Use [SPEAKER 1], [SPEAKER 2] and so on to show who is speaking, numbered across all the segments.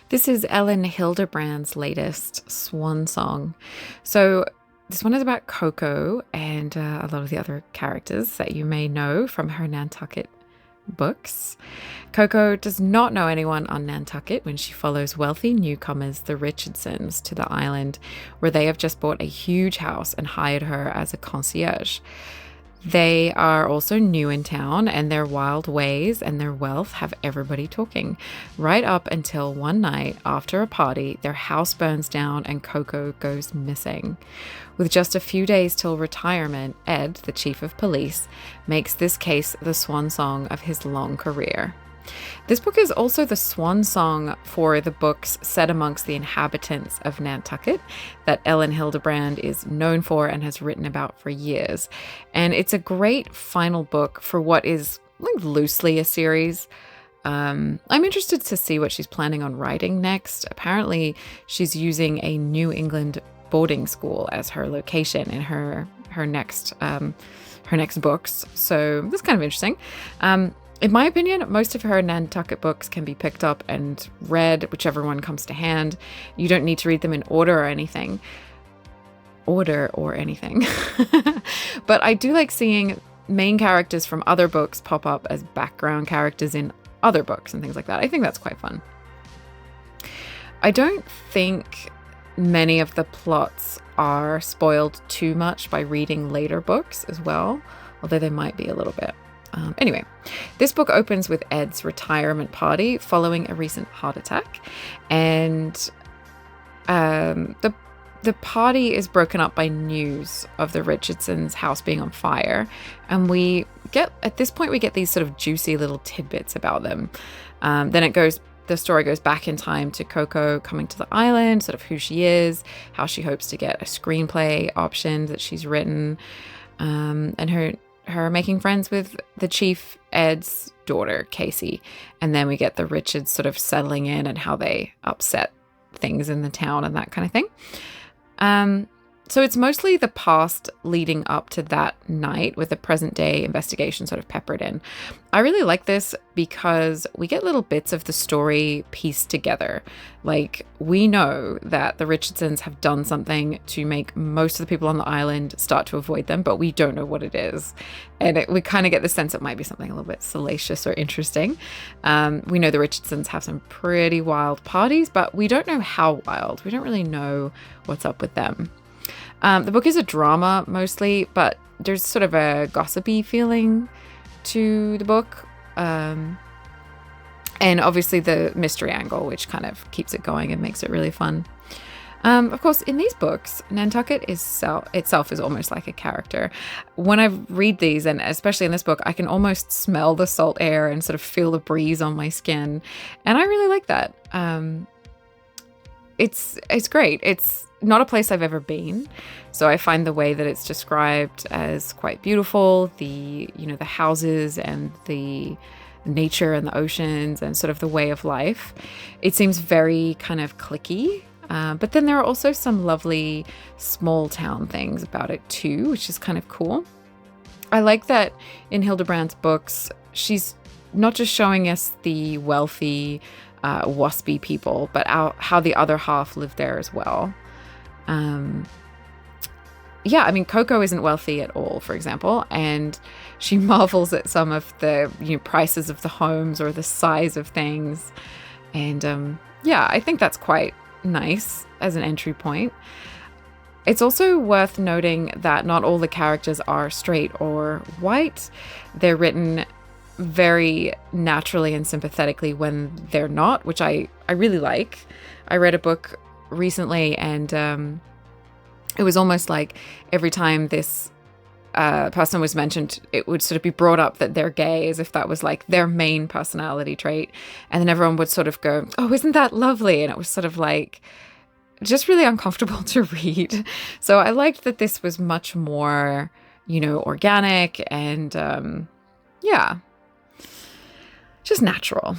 [SPEAKER 1] This is Elin Hilderbrand's latest Swan Song. So this one is about Coco and a lot of the other characters that you may know from her Nantucket books. Coco does not know anyone on Nantucket when she follows wealthy newcomers, the Richardsons, to the island, where they have just bought a huge house and hired her as a concierge. They are also new in town, and their wild ways and their wealth have everybody talking. Right up until one night after a party, their house burns down and Coco goes missing. With just a few days till retirement, Ed, the chief of police, makes this case the swan song of his long career. This book is also the swan song for the books set amongst the inhabitants of Nantucket that Elin Hilderbrand is known for and has written about for years. And it's a great final book for what is loosely a series. I'm interested to see what she's planning on writing next. Apparently, she's using a New England boarding school as her location in her next books. So that's kind of interesting. In my opinion, most of her Nantucket books can be picked up and read, whichever one comes to hand. You don't need to read them in order or anything. But I do like seeing main characters from other books pop up as background characters in other books and things like that. I think that's quite fun. I don't think many of the plots are spoiled too much by reading later books as well, although they might be a little bit. Anyway, this book opens with Ed's retirement party following a recent heart attack, and the party is broken up by news of the Richardsons' house being on fire, and at this point we get these sort of juicy little tidbits about them. Then the story goes back in time to Coco coming to the island, sort of who she is, how she hopes to get a screenplay option that she's written, and her making friends with the chief Ed's daughter, Casey. And then we get the Richards sort of settling in and how they upset things in the town and that kind of thing. So it's mostly the past leading up to that night with the present day investigation sort of peppered in. I really like this because we get little bits of the story pieced together. Like, we know that the Richardsons have done something to make most of the people on the island start to avoid them, but we don't know what it is. And we kind of get the sense it might be something a little bit salacious or interesting. We know the Richardsons have some pretty wild parties, but we don't know how wild. We don't really know what's up with them. The book is a drama mostly, but there's sort of a gossipy feeling to the book. And obviously the mystery angle, which kind of keeps it going and makes it really fun. Of course, in these books, Nantucket itself is almost like a character. When I read these, and especially in this book, I can almost smell the salt air and sort of feel the breeze on my skin. And I really like that. It's great. It's not a place I've ever been, so I find the way that it's described as quite beautiful. The houses and the nature and the oceans and sort of the way of life. It seems very kind of cliquey, but then there are also some lovely small town things about it too, which is kind of cool. I like that in Hilderbrand's books, she's not just showing us the wealthy, waspy people, but how the other half live there as well. Coco isn't wealthy at all, for example, and she marvels at some of the prices of the homes or the size of things. And I think that's quite nice as an entry point. It's also worth noting that not all the characters are straight or white. They're written very naturally and sympathetically when they're not, which I really like. I read a book recently, and it was almost like every time this person was mentioned, it would sort of be brought up that they're gay, as if that was like their main personality trait, and then everyone would sort of go, "Oh, isn't that lovely?" And it was sort of like just really uncomfortable to read. So I liked that this was much more, organic and just natural.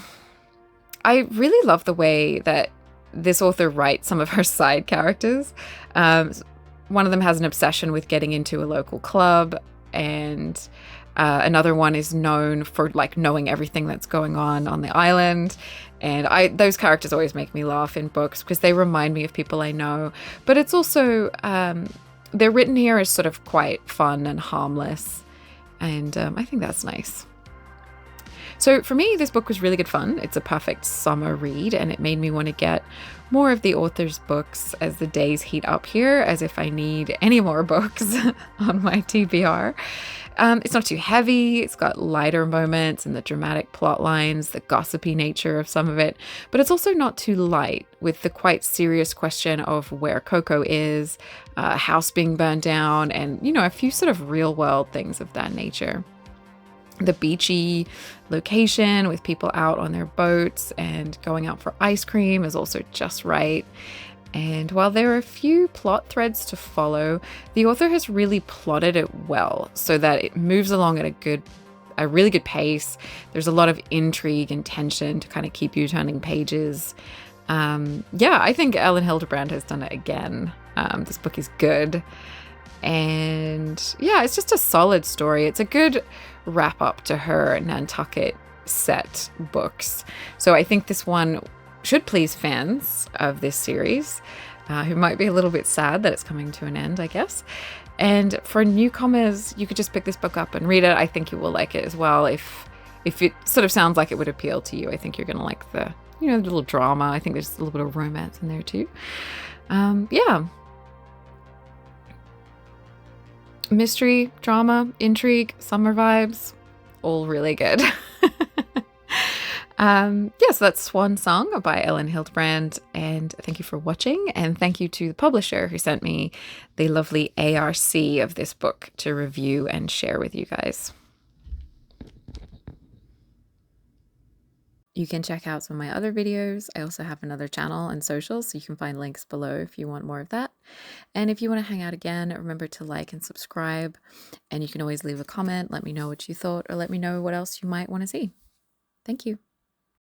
[SPEAKER 1] I really love the way that this author writes some of her side characters. One of them has an obsession with getting into a local club, and Another one is known for like knowing everything that's going on the island. And those characters always make me laugh in books because they remind me of people I know. But it's also, they're written here as sort of quite fun and harmless. And I think that's nice. So for me, this book was really good fun. It's a perfect summer read, and it made me want to get more of the author's books as the days heat up here, as if I need any more books on my TBR. It's not too heavy. It's got lighter moments and the dramatic plot lines, the gossipy nature of some of it, but it's also not too light, with the quite serious question of where Coco is, a house being burned down, and, you know, a few sort of real world things of that nature. The beachy location with people out on their boats and going out for ice cream is also just right. And while there are a few plot threads to follow, the author has really plotted it well so that it moves along at a really good pace. There's a lot of intrigue and tension to kind of keep you turning pages. I think Elin Hilderbrand has done it again. This book is good. And yeah, it's just a solid story. It's a good wrap up to her Nantucket set books. So I think this one should please fans of this series, who might be a little bit sad that it's coming to an end, I guess. And for newcomers, you could just pick this book up and read it. I think you will like it as well. If it sort of sounds like it would appeal to you, I think you're going to like the little drama. I think there's a little bit of romance in there too. Mystery, drama, intrigue, summer vibes, all really good. So that's Swan Song by Elin Hilderbrand, and thank you for watching, and thank you to the publisher who sent me the lovely ARC of this book to review and share with you guys. You can check out some of my other videos. I also have another channel and socials, so you can find links below if you want more of that. And if you want to hang out again, remember to like and subscribe. And you can always leave a comment, let me know what you thought, or let me know what else you might want to see. Thank you.